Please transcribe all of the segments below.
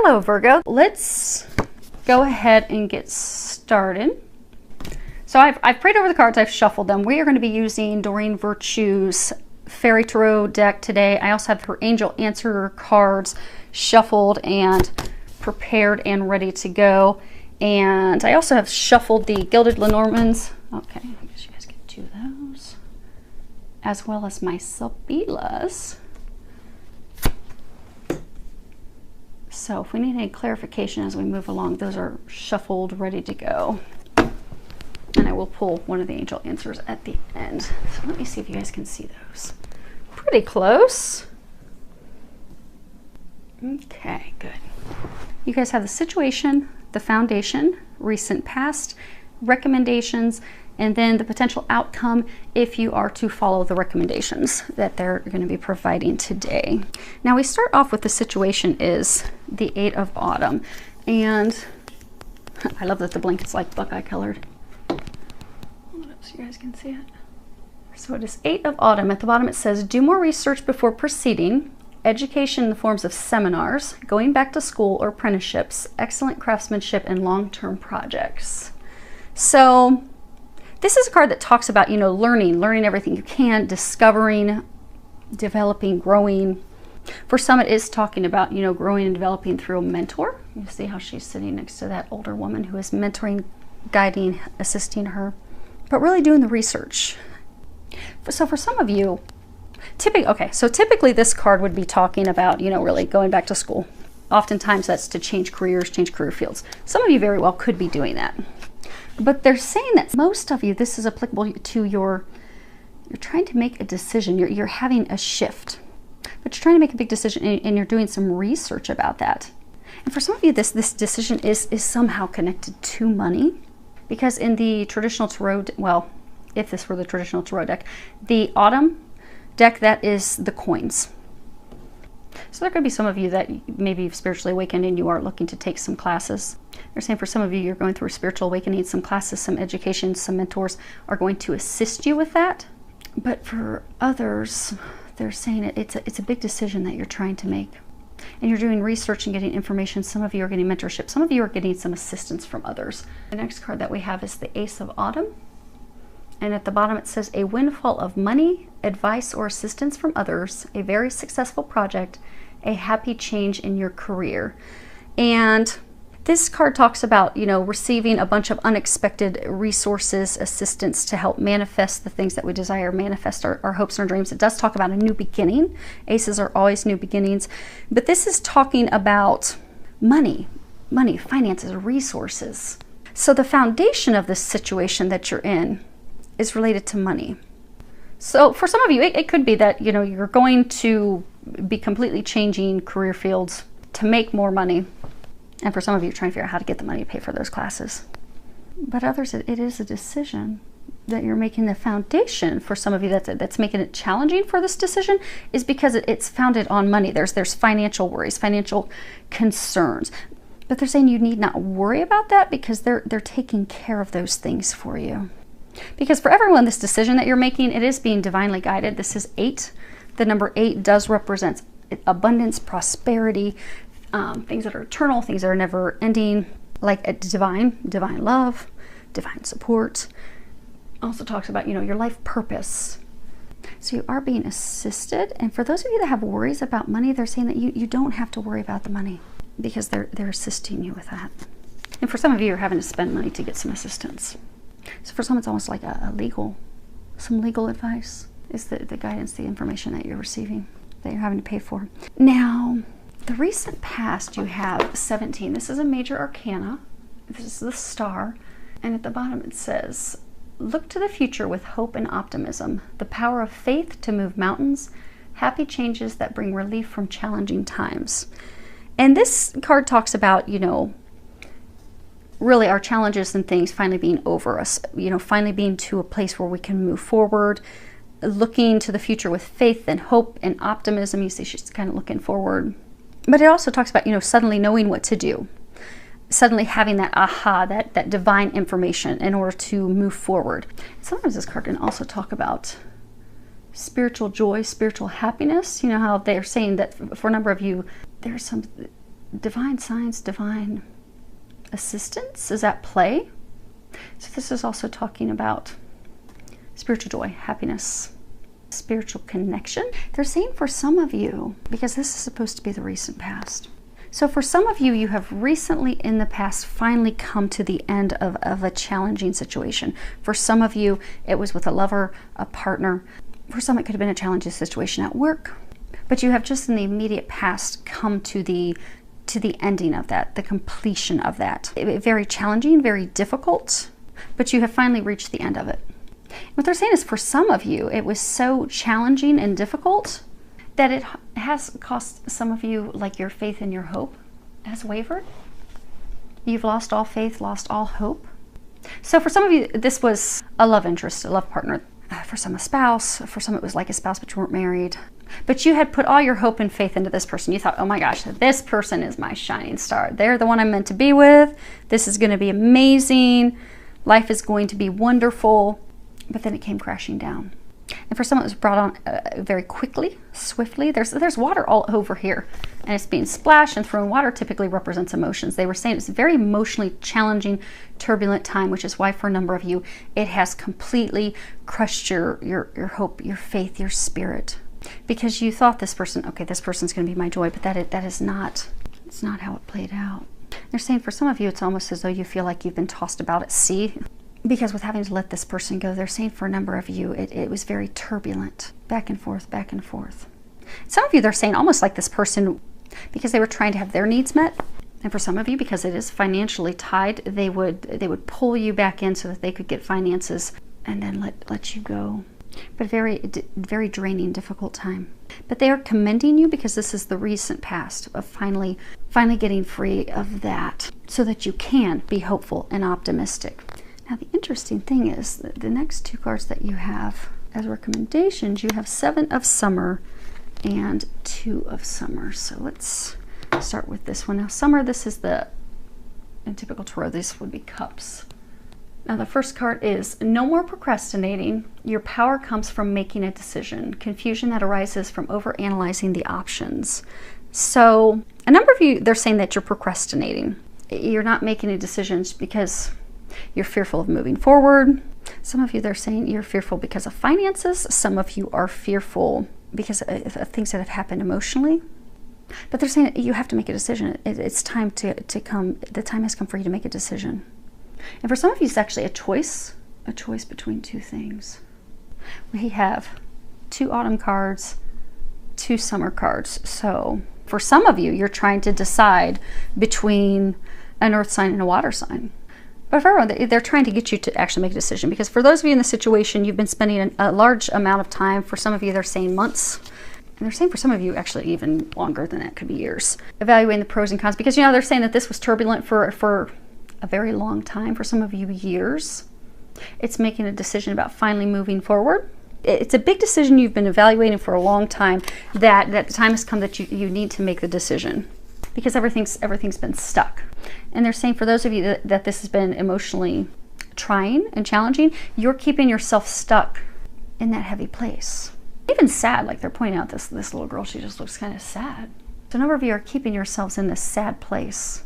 Hello Virgo, let's go ahead and get started. So I've prayed over the cards, I've shuffled them. We are going to be using Doreen Virtue's Fairy Tarot deck today. I also have her Angel Answer cards shuffled and prepared and ready to go. And I also have shuffled the Gilded Lenormands. Okay, I guess you guys can do those. As well as my Sabilas. So if we need any clarification as we move along, those are shuffled, ready to go. And I will pull one of the Angel Answers at the end. So let me see if you guys can see those. Pretty close. Okay, good. You guys have the situation, the foundation, recent past, recommendations, and then the potential outcome if you are to follow the recommendations that they're going to be providing today. Now we start off with the situation is the 8 of Autumn. And I love that the blanket's like Buckeye colored. Hold up so you guys can see it. So it is 8 of Autumn. At the bottom it says, do more research before proceeding. Education in the forms of seminars, going back to school or apprenticeships, excellent craftsmanship, and long-term projects. So this is a card that talks about, learning everything you can, discovering, developing, growing. For some, it is talking about, growing and developing through a mentor. You see how she's sitting next to that older woman who is mentoring, guiding, assisting her, but really doing the research. So for some of you, typically this card would be talking about, really going back to school. Oftentimes that's to change careers, change career fields. Some of you very well could be doing that. But they're saying that most of you, this is applicable to you're trying to make a decision. You're having a shift, but you're trying to make a big decision and you're doing some research about that. And for some of you, this decision is somehow connected to money, because in the traditional tarot, well, if this were the traditional tarot deck, the Autumn deck, that is the coins. So there could be some of you that maybe you've spiritually awakened and you are looking to take some classes. They're saying for some of you, you're going through a spiritual awakening, some classes, some education, some mentors are going to assist you with that. But for others, they're saying it's a big decision that you're trying to make. And you're doing research and getting information. Some of you are getting mentorship. Some of you are getting some assistance from others. The next card that we have is the Ace of Autumn. And at the bottom it says, a windfall of money, advice, or assistance from others, a very successful project, a happy change in your career. And this card talks about, receiving a bunch of unexpected resources, assistance to help manifest the things that we desire, manifest our hopes and our dreams. It does talk about a new beginning. Aces are always new beginnings. But this is talking about money, finances, resources. So the foundation of this situation that you're in is related to money. So for some of you, it could be that, you're going to be completely changing career fields to make more money. And for some of you, you're trying to figure out how to get the money to pay for those classes. But others, it is a decision that you're making. The foundation for some of you that's making it challenging for this decision is because it's founded on money. There's financial worries, financial concerns. But they're saying you need not worry about that because they're taking care of those things for you. Because for everyone, this decision that you're making, it is being divinely guided. This is 8. The number 8 does represent abundance, prosperity, things that are eternal, things that are never ending, like a divine love, divine support. Also talks about, your life purpose. So you are being assisted. And for those of you that have worries about money, they're saying that you don't have to worry about the money because they're assisting you with that. And for some of you, you're having to spend money to get some assistance. So for some, it's almost like some legal advice is the guidance, the information that you're receiving, that you're having to pay for. Now, the recent past, you have 17. This is a major arcana. This is the star. And at the bottom it says, look to the future with hope and optimism, the power of faith to move mountains, happy changes that bring relief from challenging times. And this card talks about, really our challenges and things finally being over us, finally being to a place where we can move forward, looking to the future with faith and hope and optimism. You see she's kind of looking forward. But it also talks about, suddenly knowing what to do, suddenly having that aha, that divine information in order to move forward. Sometimes this card can also talk about spiritual joy, spiritual happiness. You know how they're saying that for a number of you, there's some divine signs, divine assistance is at play. So this is also talking about spiritual joy, happiness, spiritual connection. They're saying for some of you, because this is supposed to be the recent past. So for some of you, you have recently in the past finally come to the end of a challenging situation. For some of you, it was with a lover, a partner. For some, it could have been a challenging situation at work. But you have just in the immediate past come to the ending of that, the completion of that. Very challenging, very difficult, but you have finally reached the end of it. What they're saying is for some of you, it was so challenging and difficult that it has cost some of you, like your faith and your hope has wavered. You've lost all faith, lost all hope. So for some of you, this was a love interest, a love partner. For some, a spouse. For some, it was like a spouse, but you weren't married. But you had put all your hope and faith into this person. You thought, oh my gosh, this person is my shining star. They're the one I'm meant to be with. This is going to be amazing. Life is going to be wonderful. But then it came crashing down. And for some, it was brought on very quickly, swiftly. There's water all over here, and it's being splashed and thrown. Water typically represents emotions. They were saying it's a very emotionally challenging, turbulent time, which is why for a number of you, it has completely crushed your hope, your faith, your spirit. Because you thought this person, okay, this person's going to be my joy, but that is not, it's not how it played out. They're saying for some of you, it's almost as though you feel like you've been tossed about at sea. Because with having to let this person go, they're saying for a number of you, it was very turbulent, back and forth, back and forth. Some of you, they're saying almost like this person, because they were trying to have their needs met. And for some of you, because it is financially tied, they would pull you back in so that they could get finances and then let you go. But very draining, difficult time. But they are commending you because this is the recent past of finally getting free of that so that you can be hopeful and optimistic. Now, the interesting thing is that the next two cards that you have as recommendations, you have 7 of Summer and 2 of Summer. So let's start with this one. Now, Summer, this is in typical tarot, this would be Cups. Now, the first card is no more procrastinating. Your power comes from making a decision. Confusion that arises from overanalyzing the options. So a number of you, they're saying that you're procrastinating. You're not making any decisions because you're fearful of moving forward. Some of you, they're saying you're fearful because of finances. Some of you are fearful because of things that have happened emotionally. But they're saying you have to make a decision. It's time to come. The time has come for you to make a decision. And for some of you, it's actually a choice between 2 things. We have 2 autumn cards, 2 summer cards. So for some of you, you're trying to decide between an earth sign and a water sign. But for everyone, they're trying to get you to actually make a decision. Because for those of you in the situation, you've been spending a large amount of time. For some of you, they're saying months. And they're saying for some of you, actually even longer than that, could be years. Evaluating the pros and cons. Because, you know, they're saying that this was turbulent for a very long time. For some of you, years. It's making a decision about finally moving forward. It's a big decision you've been evaluating for a long time. That the time has come that you need to make the decision. Because everything's been stuck. And they're saying for those of you that this has been emotionally trying and challenging, you're keeping yourself stuck in that heavy place. Even sad, like they're pointing out this little girl, she just looks kind of sad. So a number of you are keeping yourselves in this sad place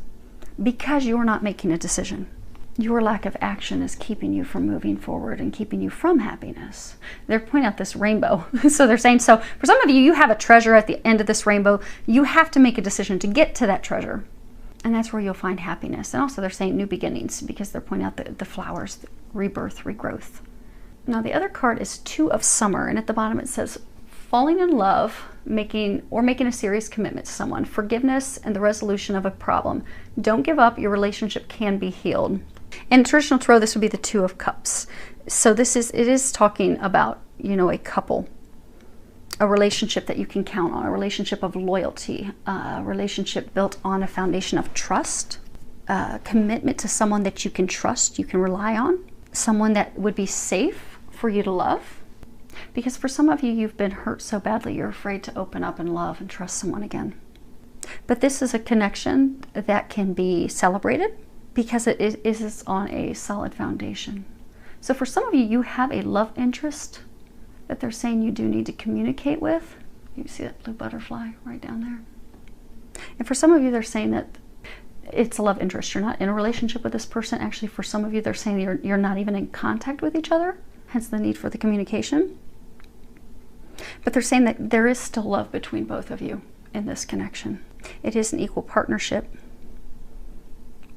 because you're not making a decision. Your lack of action is keeping you from moving forward and keeping you from happiness. They're pointing out this rainbow. So they're saying, so for some of you, you have a treasure at the end of this rainbow. You have to make a decision to get to that treasure. And that's where you'll find happiness. And also they're saying new beginnings because they're pointing out the flowers, the rebirth, regrowth. Now the other card is 2 of Summer. And at the bottom it says, falling in love, making a serious commitment to someone, forgiveness and the resolution of a problem. Don't give up. Your relationship can be healed. In traditional tarot, this would be the 2 of Cups. So it is talking about, you know, a couple, a relationship that you can count on, a relationship of loyalty, a relationship built on a foundation of trust, commitment to someone that you can trust, you can rely on, someone that would be safe for you to love. Because for some of you, you've been hurt so badly, you're afraid to open up and love and trust someone again. But this is a connection that can be celebrated, because it is on a solid foundation. So for some of you, you have a love interest that they're saying you do need to communicate with. You see that blue butterfly right down there? And for some of you, they're saying that it's a love interest. You're not in a relationship with this person. Actually, for some of you, they're saying you're not even in contact with each other, hence the need for the communication. But they're saying that there is still love between both of you in this connection. It is an equal partnership.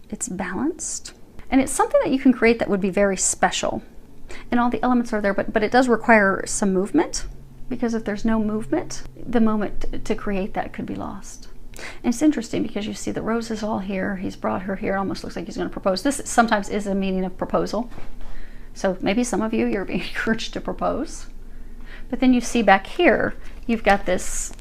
It's balanced. And it's something that you can create that would be very special. And all the elements are there, but it does require some movement, because if there's no movement, the moment to create that could be lost. And it's interesting because you see the roses all here. He's brought her here. It almost looks like he's going to propose. This sometimes is a meaning of proposal. So maybe some of you, you're being encouraged to propose. But then you see back here, you've got this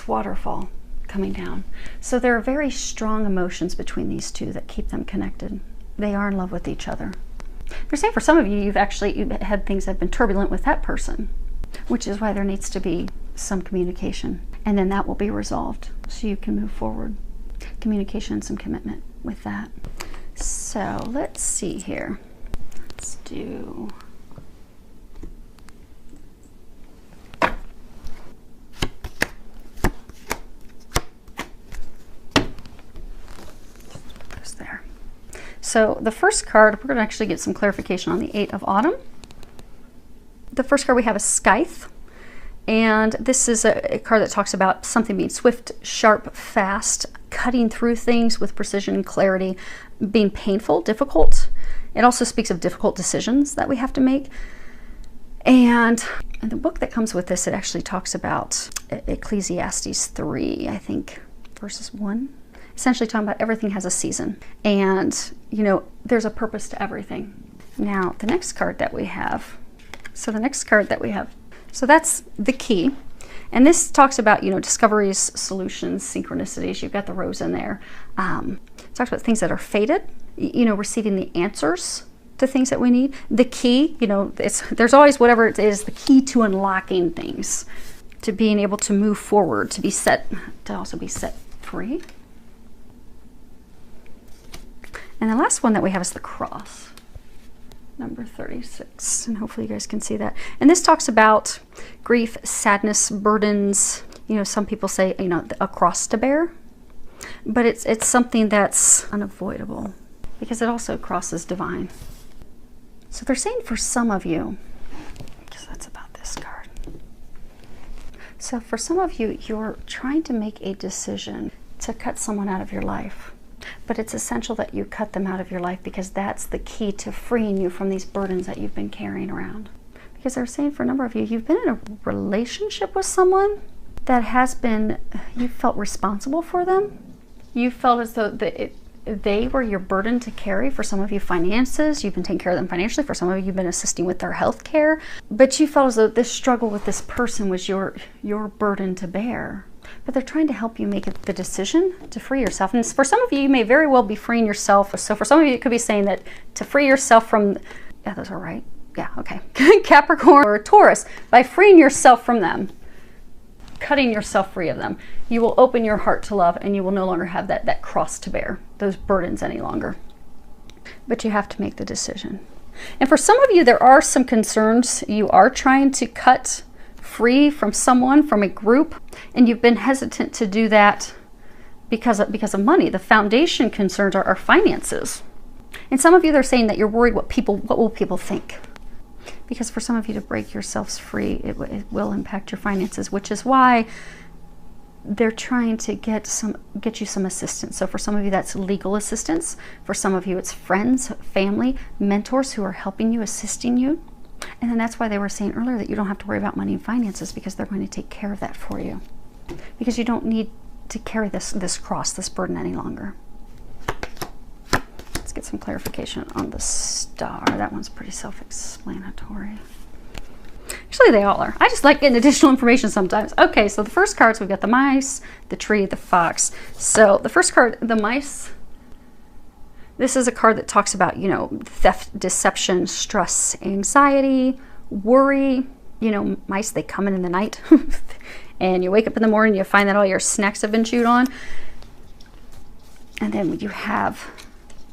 waterfall coming down. So there are very strong emotions between these two that keep them connected. They are in love with each other. They're saying for some of you, you've had things that have been turbulent with that person, which is why there needs to be some communication. And then that will be resolved so you can move forward. Communication and some commitment with that. So let's see here. Let's do... there. So the first card, we're going to actually get some clarification on the 8 of Autumn. The first card we have is Scythe. And this is a card that talks about something being swift, sharp, fast, cutting through things with precision and clarity, being painful, difficult. It also speaks of difficult decisions that we have to make. And in the book that comes with this, it actually talks about Ecclesiastes 3, I think, verses 1. Essentially talking about everything has a season. And, you know, there's a purpose to everything. Now, the next card that we have, so that's the key. And this talks about, you know, discoveries, solutions, synchronicities. You've got the rose in there. It talks about things that are fated, you know, receiving the answers to things that we need. The key, you know, there's always whatever it is, the key to unlocking things, to being able to move forward, to also be set free. And the last one that we have is the cross, number 36. And hopefully you guys can see that. And this talks about grief, sadness, burdens. You know, some people say, you know, a cross to bear. But it's something that's unavoidable because it also crosses divine. So they're saying for some of you, because that's about this card. So for some of you, you're trying to make a decision to cut someone out of your life. But it's essential that you cut them out of your life because that's the key to freeing you from these burdens that you've been carrying around. Because they're saying for a number of you, you've been in a relationship with someone that has been, you felt responsible for them. You felt as though they were your burden to carry. For some of you, finances, you've been taking care of them financially. For some of you, you've been assisting with their health care. But you felt as though this struggle with this person was your burden to bear. But they're trying to help you make the decision to free yourself. And for some of you, you may very well be freeing yourself. So for some of you, it could be saying that to free yourself from, yeah, those are right. Yeah, okay. Capricorn or Taurus, by freeing yourself from them, cutting yourself free of them, you will open your heart to love and you will no longer have that cross to bear, those burdens any longer. But you have to make the decision. And for some of you, there are some concerns. You are trying to cut free from someone, from a group, and you've been hesitant to do that because of money. The foundation concerns are finances. And some of you, they're saying that you're worried what will people think? Because for some of you to break yourselves free, it will impact your finances, which is why they're trying to get you some assistance. So for some of you, that's legal assistance. For some of you, it's friends, family, mentors who are helping you, assisting you. And then that's why they were saying earlier that you don't have to worry about money and finances because they're going to take care of that for you. Because you don't need to carry this cross, this burden any longer. Let's get some clarification on the star. That one's pretty self-explanatory. Actually, they all are. I just like getting additional information sometimes. Okay, so the first cards, we've got the mice, the tree, the fox. So the first card, the mice, this is a card that talks about, you know, theft, deception, stress, anxiety, worry. You know, mice, they come in the night. And you wake up in the morning, you find that all your snacks have been chewed on. And then you have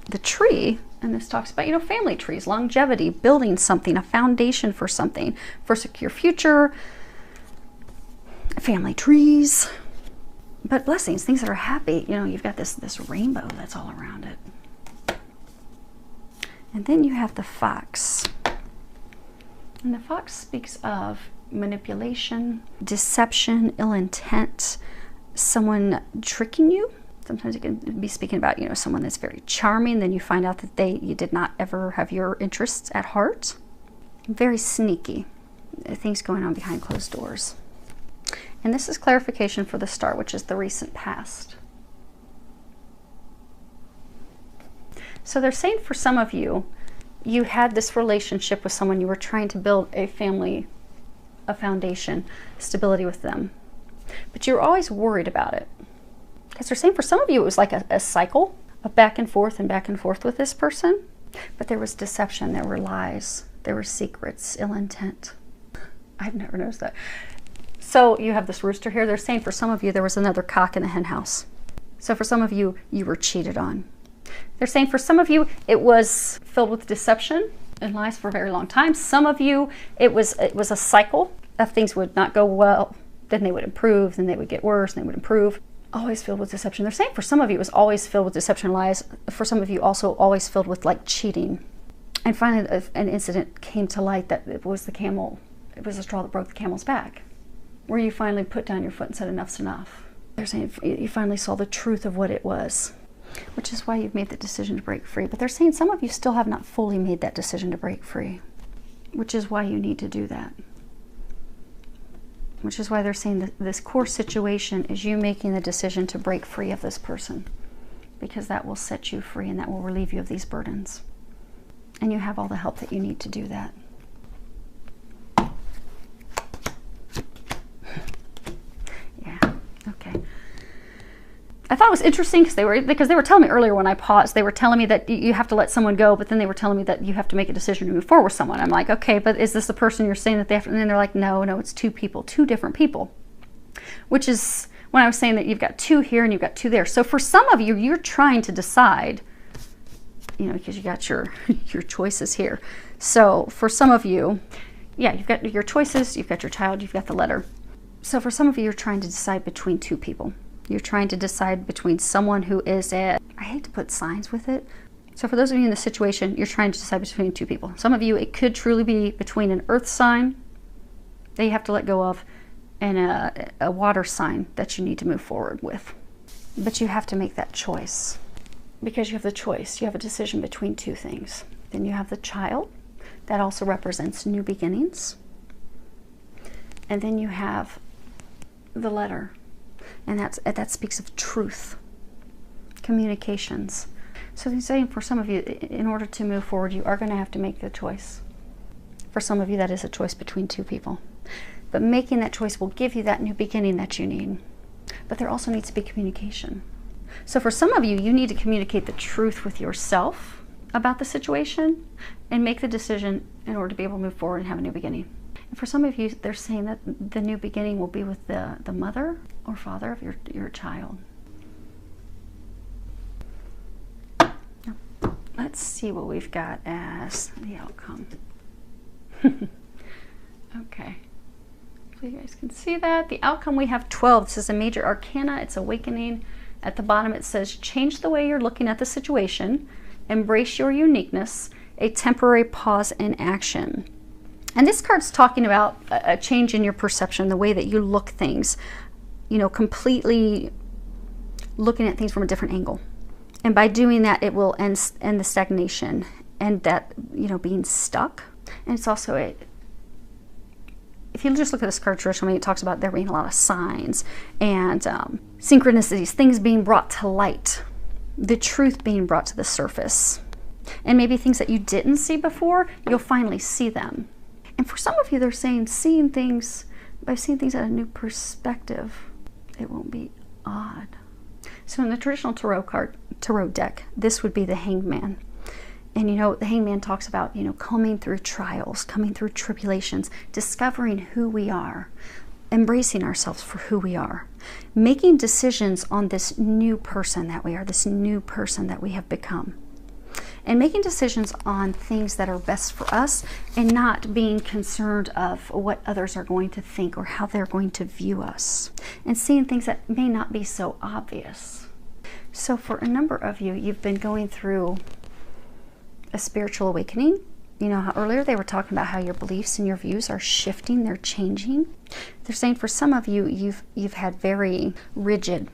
the tree, and this talks about, you know, family trees, longevity, building something, a foundation for something, for a secure future, family trees, But blessings, things that are happy. You know, you've got this rainbow that's all around it. And then you have the fox. And the fox speaks of manipulation, deception, ill intent, someone tricking you. Sometimes it can be speaking about, you know, someone that's very charming, then you find out that you did not ever have your interests at heart. Very sneaky. Things going on behind closed doors. And this is clarification for the star, which is the recent past. So they're saying for some of you, you had this relationship with someone, you were trying to build a family, a foundation, stability with them. But you were always worried about it. Because they're saying for some of you, it was like a cycle of back and forth with this person. But there was deception, there were lies, there were secrets, ill intent. I've never noticed that. So you have this rooster here. They're saying for some of you, there was another cock in the hen house. So for some of you, you were cheated on. They're saying for some of you, it was filled with deception and lies for a very long time. Some of you, it was a cycle of things would not go well, then they would improve, then they would get worse, and they would improve. Always filled with deception. They're saying for some of you, it was always filled with deception and lies. For some of you, also always filled with like cheating. And finally, an incident came to light that it was the camel. It was the straw that broke the camel's back, where you finally put down your foot and said enough's enough. They're saying you finally saw the truth of what it was, which is why you've made the decision to break free. But they're saying some of you still have not fully made that decision to break free, which is why you need to do that. Which is why they're saying that this core situation is you making the decision to break free of this person, because that will set you free and that will relieve you of these burdens. And you have all the help that you need to do that. Okay. I thought it was interesting because they were telling me earlier when I paused, they were telling me that you have to let someone go, but then they were telling me that you have to make a decision to move forward with someone. I'm like, okay, but is this the person you're saying that they have to? And then they're like, no, it's two people, two different people. Which is when I was saying that you've got two here and you've got two there. So for some of you, you're trying to decide, you know, because you got your choices here. So for some of you, yeah, you've got your choices, you've got your child, you've got the letter. So for some of you, you're trying to decide between two people. You're trying to decide between someone who is I hate to put signs with it. So for those of you in this situation, you're trying to decide between two people. Some of you, it could truly be between an earth sign that you have to let go of and a water sign that you need to move forward with. But you have to make that choice because you have the choice. You have a decision between two things. Then you have the child. That also represents new beginnings. And then you have the letter. And that speaks of truth, communications. So he's saying for some of you, in order to move forward, you are going to have to make the choice. For some of you, that is a choice between two people. But making that choice will give you that new beginning that you need. But there also needs to be communication. So for some of you, you need to communicate the truth with yourself about the situation and make the decision in order to be able to move forward and have a new beginning. And for some of you, they're saying that the new beginning will be with the mother or father of your child. Now, let's see what we've got as the outcome. Okay. So you guys can see that. The outcome, we have 12. This is a major arcana. It's awakening. At the bottom, it says, change the way you're looking at the situation. Embrace your uniqueness. A temporary pause in action. And this card's talking about a change in your perception, the way that you look things, you know, completely looking at things from a different angle. And by doing that, it will end the stagnation and that, you know, being stuck. And it's also if you just look at this card traditionally, it talks about there being a lot of signs and synchronicities, things being brought to light, the truth being brought to the surface. And maybe things that you didn't see before, you'll finally see them. And for some of you, they're saying seeing things at a new perspective, it won't be odd. So in the traditional tarot deck, this would be the Hangman. And you know, the Hangman talks about, you know, coming through trials, coming through tribulations, discovering who we are, embracing ourselves for who we are, making decisions on this new person that we are, this new person that we have become. and making decisions on things that are best for us, and not being concerned of what others are going to think or how they're going to view us, and seeing things that may not be so obvious. So for a number of you, you've been going through a spiritual awakening. You know how earlier they were talking about how your beliefs and your views are shifting, they're changing. They're saying for some of you, you've had very rigid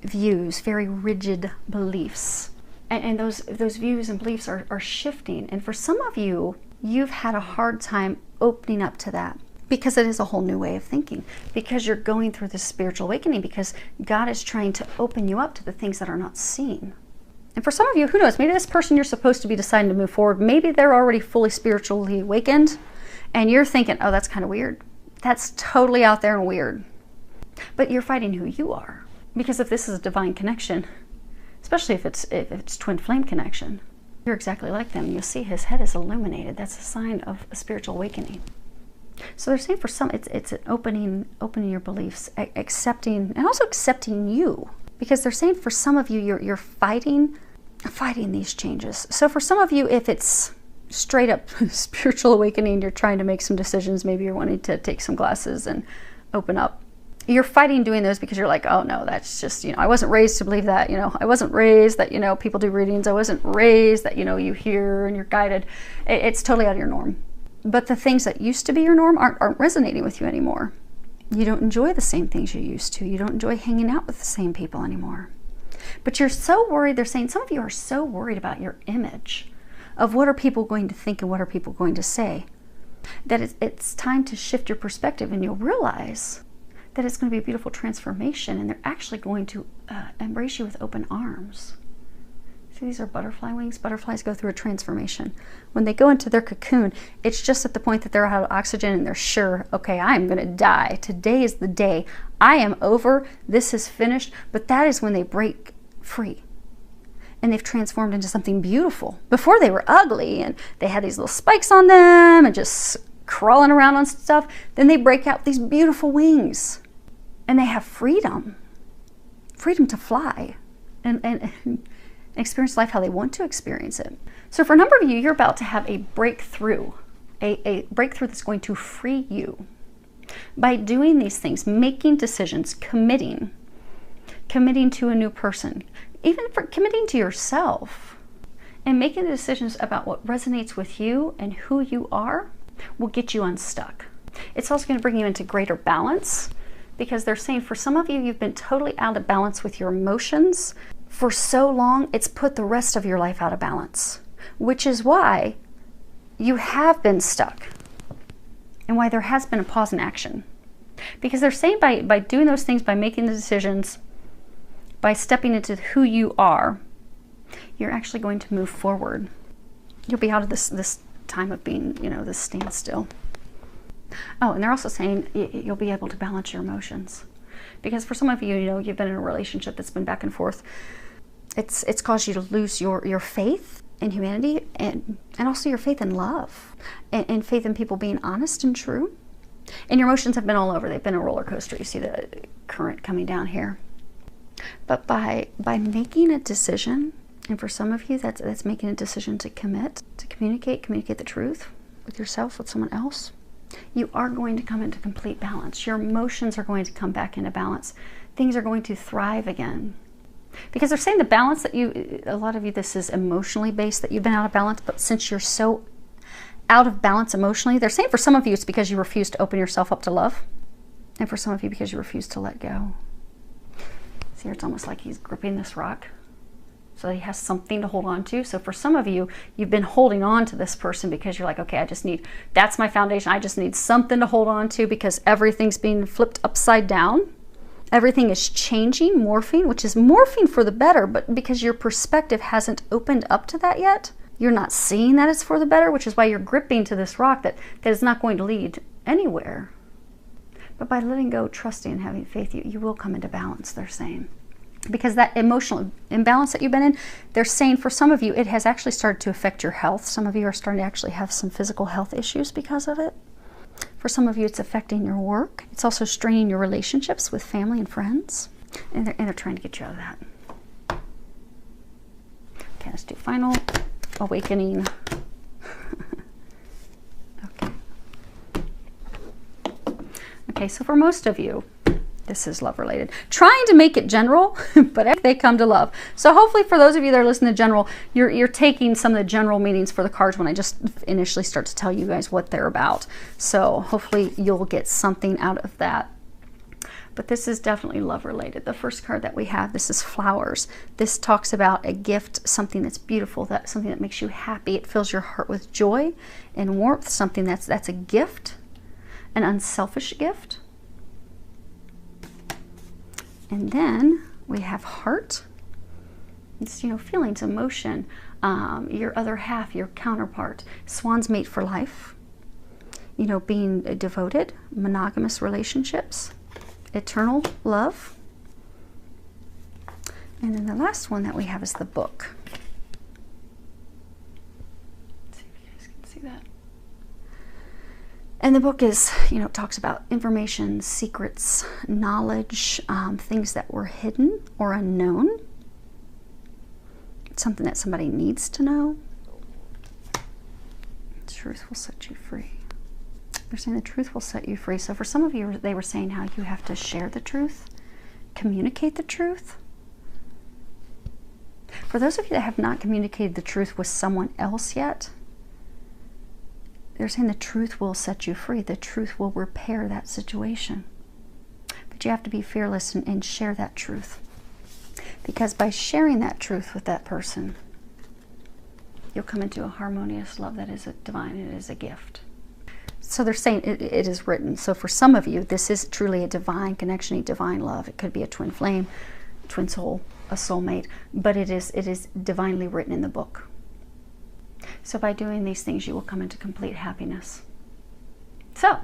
views, very rigid beliefs. And those views and beliefs are shifting. And for some of you, you've had a hard time opening up to that, because it is a whole new way of thinking, because you're going through this spiritual awakening, because God is trying to open you up to the things that are not seen. And for some of you, who knows, maybe this person you're supposed to be deciding to move forward, maybe they're already fully spiritually awakened, and you're thinking, oh, that's kind of weird. That's totally out there and weird. But you're fighting who you are. Because if this is a divine connection, especially if it's twin flame connection, you're exactly like them. You'll see his head is illuminated. That's a sign of a spiritual awakening. So they're saying for some, it's an opening your beliefs, accepting, and also accepting you. Because they're saying for some of you, you're fighting these changes. So for some of you, if it's straight up spiritual awakening, you're trying to make some decisions, maybe you're wanting to take some classes and open up. You're fighting doing those because you're like, oh no, that's just, I wasn't raised to believe that, I wasn't raised that, people do readings. I wasn't raised that, you hear and you're guided. It's totally out of your norm. But the things that used to be your norm aren't resonating with you anymore. You don't enjoy the same things you used to. You don't enjoy hanging out with the same people anymore. But you're so worried. They're saying some of you are so worried about your image, of what are people going to think and what are people going to say, that it's time to shift your perspective, and you'll realize that it's going to be a beautiful transformation, and they're actually going to embrace you with open arms. See, these are butterfly wings. Butterflies go through a transformation. When they go into their cocoon, it's just at the point that they're out of oxygen and they're sure, okay, I'm going to die. Today is the day. I am over. This is finished. But that is when they break free. And they've transformed into something beautiful. Before they were ugly and they had these little spikes on them and just crawling around on stuff. Then they break out these beautiful wings. And they have freedom. Freedom to fly. And experience life how they want to experience it. So for a number of you, you're about to have a breakthrough, a breakthrough that's going to free you by doing these things, making decisions, committing to a new person, even for committing to yourself, and making the decisions about what resonates with you and who you are will get you unstuck. It's also going to bring you into greater balance, because they're saying for some of you, you've been totally out of balance with your emotions. For so long, it's put the rest of your life out of balance, which is why you have been stuck and why there has been a pause in action. Because they're saying by doing those things, by making the decisions, by stepping into who you are, you're actually going to move forward. You'll be out of this time of being, this standstill. Oh, and they're also saying you'll be able to balance your emotions. Because for some of you, you've been in a relationship that's been back and forth. It's caused you to lose your faith in humanity, and also your faith in love, and faith in people being honest and true. And your emotions have been all over. They've been a roller coaster. You see the current coming down here. But by making a decision, and for some of you, that's making a decision to commit, to communicate the truth with yourself, with someone else, you are going to come into complete balance. Your emotions are going to come back into balance. Things are going to thrive again. Because they're saying the balance that a lot of you, this is emotionally based, that you've been out of balance, but since you're so out of balance emotionally, they're saying for some of you, it's because you refuse to open yourself up to love. And for some of you, because you refuse to let go. See here, it's almost like he's gripping this rock, so he has something to hold on to. So for some of you, you've been holding on to this person because you're like, okay, that's my foundation. I just need something to hold on to, because everything's being flipped upside down. Everything is changing, morphing, which is morphing for the better, but because your perspective hasn't opened up to that yet, you're not seeing that it's for the better, which is why you're gripping to this rock that is not going to lead anywhere. But by letting go, trusting, and having faith, you will come into balance, they're saying. Because that emotional imbalance that you've been in, they're saying for some of you, it has actually started to affect your health. Some of you are starting to actually have some physical health issues because of it. For some of you, it's affecting your work. It's also straining your relationships with family and friends. And they're trying to get you out of that. Okay, let's do final awakening. Okay. Okay, so for most of you, this is love related. Trying to make it general, but they come to love. So hopefully for those of you that are listening to general, you're taking some of the general meanings for the cards when I just initially start to tell you guys what they're about. So hopefully you'll get something out of that. But this is definitely love related. The first card that we have, this is flowers. This talks about a gift, something that's beautiful, something that makes you happy. It fills your heart with joy and warmth, something that's a gift, an unselfish gift. And then we have heart. It's, you know, feelings, emotion, your other half, your counterpart, swan's mate for life, you know, being devoted, monogamous relationships, eternal love. And then the last one that we have is the book. Let's see if you guys can see that. And the book is, you know, talks about information, secrets, knowledge, things that were hidden or unknown. Something that somebody needs to know. Truth will set you free. They're saying the truth will set you free. So for some of you, they were saying how you have to share the truth, communicate the truth. For those of you that have not communicated the truth with someone else yet, they're saying the truth will set you free. The truth will repair that situation. But you have to be fearless and share that truth. Because by sharing that truth with that person, you'll come into a harmonious love that is a divine, it is a gift. So they're saying it is written. So for some of you, this is truly a divine connection, a divine love. It could be a twin flame, twin soul, a soulmate, but it is divinely written in the book. So by doing these things, you will come into complete happiness. So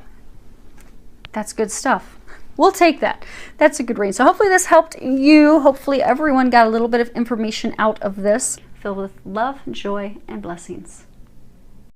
that's good stuff. We'll take that. That's a good reading. So hopefully this helped you. Hopefully everyone got a little bit of information out of this, filled with love, joy, and blessings.